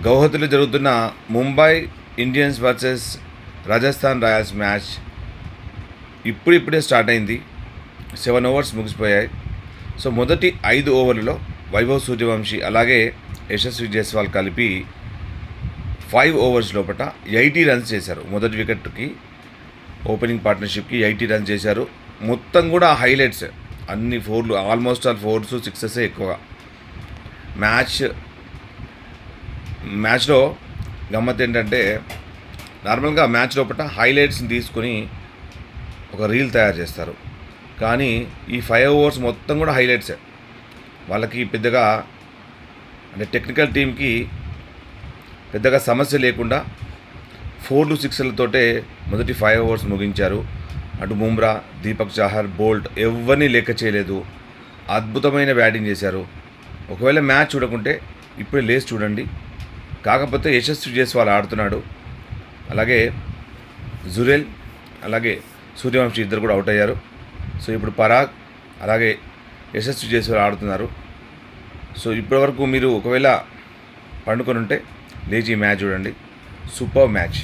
గౌహతిలో జరుగుతున్న Mumbai Indians versus Rajasthan Royals match ఇప్పుడిప్పుడే start అయింది. 7 ఓవర్స్ ముగిసిపోయాయి. సో మొదటి 5 ఓవర్లలో వైభవ్ సూర్యవంశీ అలాగే యశస్వి జైస్వాల్ కలిపి 5 ఓవర్స్ లోపల 80 రన్స్ చేశారు. మొదటి వికెట్కి ఓపెనింగ్ పార్ట్నర్షిప్కి 80 రన్స్ చేశారు. మొత్తం కూడా హైలైట్స్, అన్ని ఫోర్లు, ఆల్మోస్ట్ ఆల్ 4s 6s ఎక్కువగా. మ్యాచ్లో గమ్మత్ ఏంటంటే, నార్మల్గా మ్యాచ్ లోపల హైలైట్స్ని తీసుకొని ఒక రీల్ తయారు చేస్తారు. కానీ ఈ 5 ఓవర్స్ మొత్తం కూడా హైలైట్సే. వాళ్ళకి పెద్దగా అంటే టెక్నికల్ టీంకి పెద్దగా సమస్య లేకుండా 4లు 6లతోటే మొదటి 5 ఓవర్స్ ముగించారు. అటు బుమ్రా, దీపక్ చాహర్, బోల్ట్ ఎవరిని లెక్క చేయలేదు. అద్భుతమైన బ్యాటింగ్ చేశారు. ఒకవేళ మ్యాచ్ చూడకుంటే ఇప్పుడే లేచి చూడండి. కాకపోతే యశస్వి జైస్వాల్ ఆడుతున్నాడు, అలాగే జురేల్ అలాగే సూర్యవంశీ ఇద్దరు కూడా అవుట్ అయ్యారు. సో ఇప్పుడు పరాగ్ అలాగే యశస్వి జైస్వాల్ ఆడుతున్నారు. సో ఇప్పటివరకు మీరు ఒకవేళ పండుకొని ఉంటే లేచి మ్యాచ్ చూడండి. Super match.